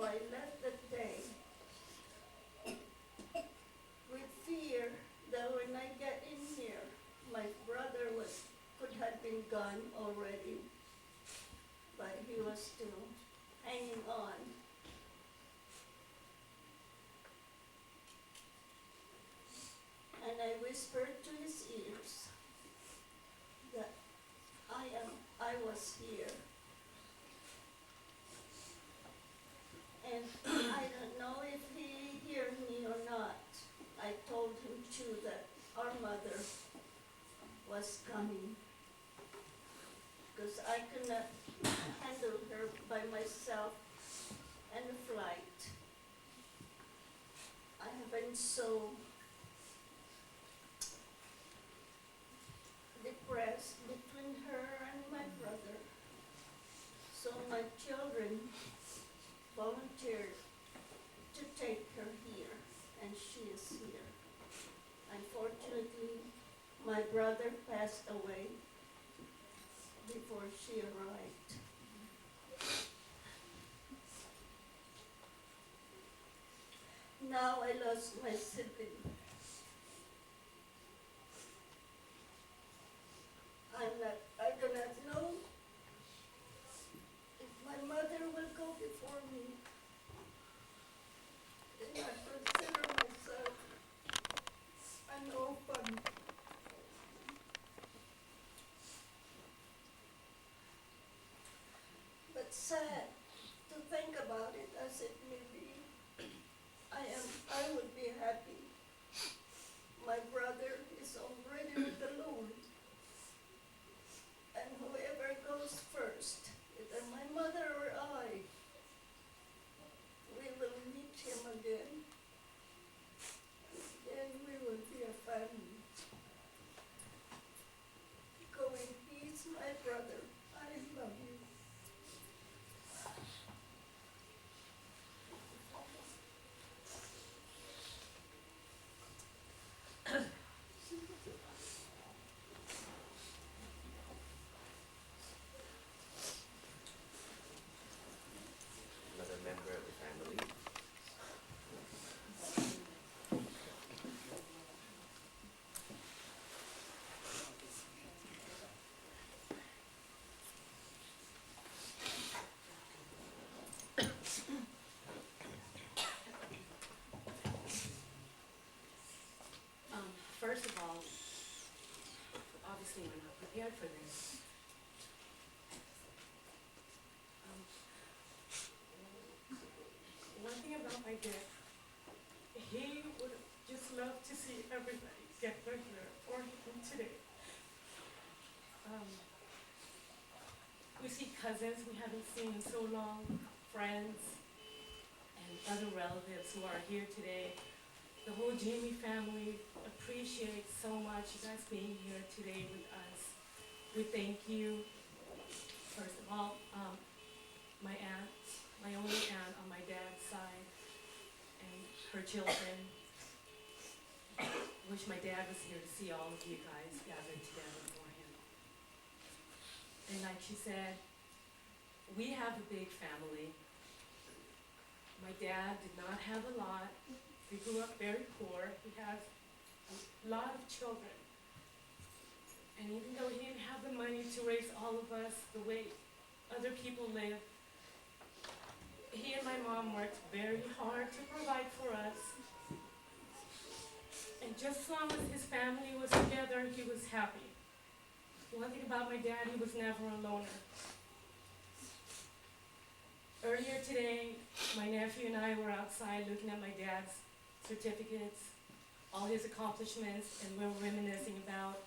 So I left that day with fear that when I get in here, my brother could have been gone already, but he was still hanging on. And I whispered to his ears that I was here. And I don't know if he heard me or not. I told him too that our mother was coming, because I could not handle her by myself and the flight. I have been so depressed between her and my brother. So my children volunteered to take her here, and she is here. Unfortunately, my brother passed away before she arrived. Now I lost my sibling. I do not know if my mother will go before me. And I consider myself an orphan. But sad to think about it as it may be. I would be happy. My brother is already with the Lord. And whoever goes first, either my mother or I, we will meet him again. Then we will be a family. Go in peace, my brother. I love you. Another member of the family. First of all, obviously we're not prepared for this. One thing about my dad, he would just love to see everybody get their hair for him today. We see cousins we haven't seen in so long, friends, and other relatives who are here today. The whole Jamie family appreciates so much you guys being here today with us. We thank you. First of all, my aunt, my only aunt on my dad's side, and her children. Wish my dad was here to see all of you guys gathered together for him. And like she said, we have a big family. My dad did not have a lot. We grew up very poor. He has a lot of children. And even though he didn't have the money to raise all of us the way other people live, he and my mom worked very hard to provide for us. And just as long as his family was together, he was happy. One thing about my dad, he was never a loner. Earlier today, my nephew and I were outside looking at my dad's certificates, all his accomplishments, and we were reminiscing about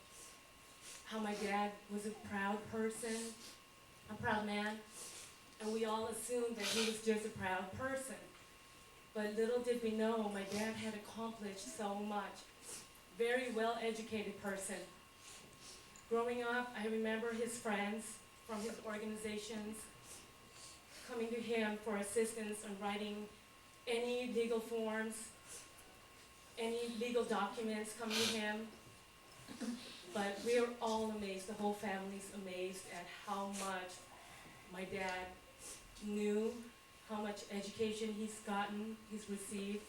how my dad was a proud person, a proud man, and we all assumed that he was just a proud person. But little did we know, my dad had accomplished so much. Very well-educated person. Growing up, I remember his friends from his organizations coming to him for assistance on writing any legal forms, any legal documents coming to him. But we're all amazed, the whole family's amazed at how much my dad knew, how much education he's gotten, he's received,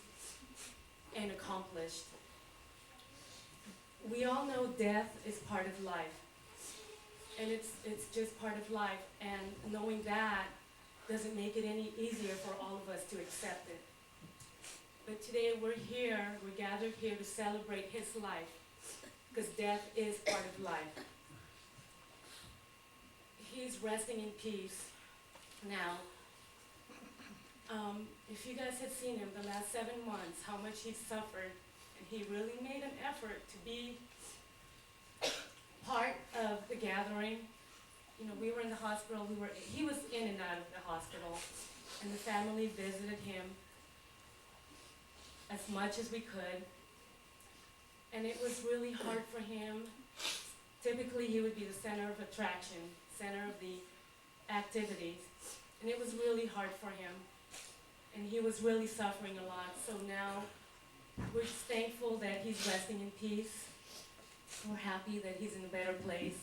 and accomplished. We all know death is part of life, and it's just part of life, and knowing that doesn't make it any easier for all of us to accept it. But today we're gathered here to celebrate his life, because death is part of life. He's resting in peace now. If you guys had seen him the last 7 months, how much he suffered, and he really made an effort to be part of the gathering. You know, we were in the hospital, he was in and out of the hospital, and the family visited him as much as we could. And it was really hard for him. Typically, he would be the center of attraction, center of the activities, and it was really hard for him. And he was really suffering a lot. So now we're just thankful that he's resting in peace. We're happy that he's in a better place,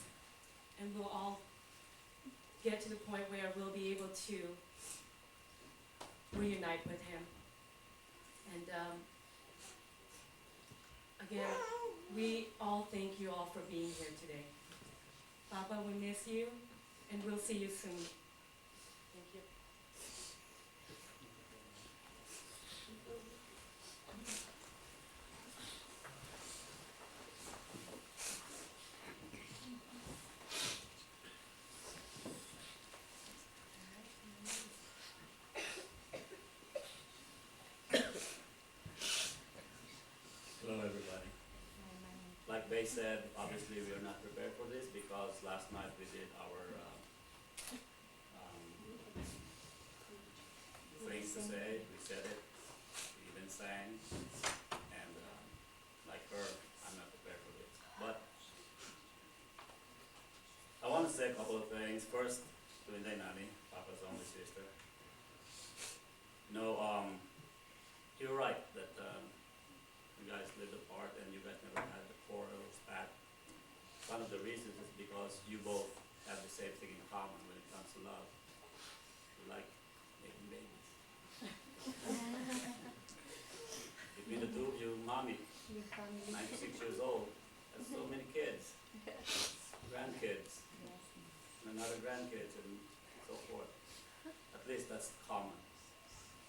and we'll all get to the point where we'll be able to reunite with him. And again, we all thank you all for being here today. Papa, we miss you, and we'll see you soon. Thank you. Hello, everybody. Like Bay said, obviously we are not prepared for this because last night we did our things to say. We said it. We even sang. And like her, I'm not prepared for this. But I want to say a couple of things. First, to Inday Nani, Papa's only sister. No, you're right that you guys lived apart and you guys never had the quarrel or spat. One of the reasons is because you both have the same thing in common when it comes to love. You like making babies. Between the two of you, mommy, 96 years old, has so many kids, grandkids, and another grandkids, and so forth. At least that's common.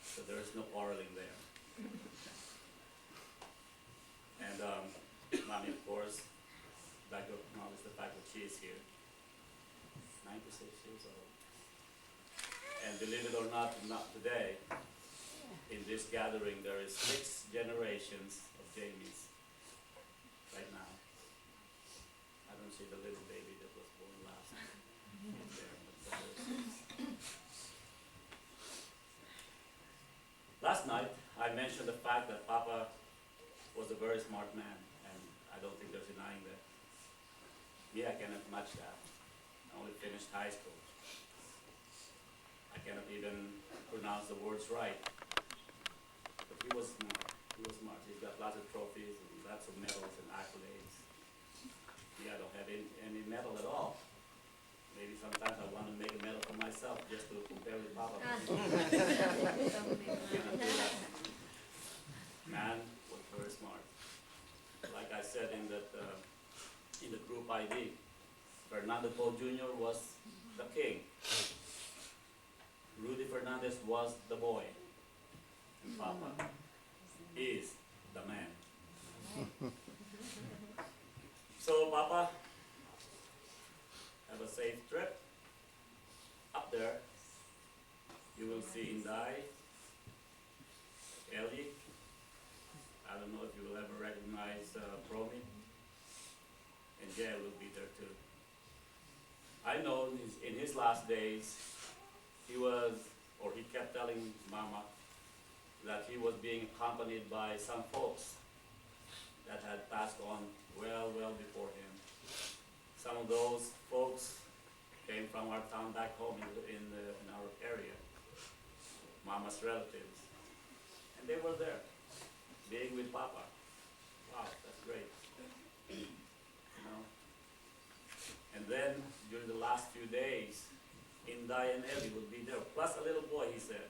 So there is no quarreling there. And mommy, of course, back to acknowledge the fact that she is here, 96 years old. And believe it or not today, in this gathering there is 6 generations of Jamies right now. I don't see the little baby that was born last there, but there is 6. Last night I mentioned the fact that Papa was a very smart man, and I don't think there's denying that. Me, I cannot match that. I only finished high school. I cannot even pronounce the words right. But he was smart. He was smart. He's got lots of trophies and lots of medals and accolades. Me, I don't have any medal at all. Maybe sometimes I want to make a medal for myself just to compare with Papa. Cannot do that. Man was very smart. Like I said in the group ID, Fernando Paul Jr. was the king. Rudy Fernandez was the boy. And Papa is the man. So Papa, have a safe trip. Up there, you will see Inday, Ellie. I don't know if you will ever recognize Promi, and Gail will be there too. I know in his last days, he kept telling Mama that he was being accompanied by some folks that had passed on well before him. Some of those folks came from our town back home in our area, Mama's relatives, and they were there, being with Papa. Wow, that's great. You know. And then during the last few days, Inday and Ellie would be there, plus a little boy, he said.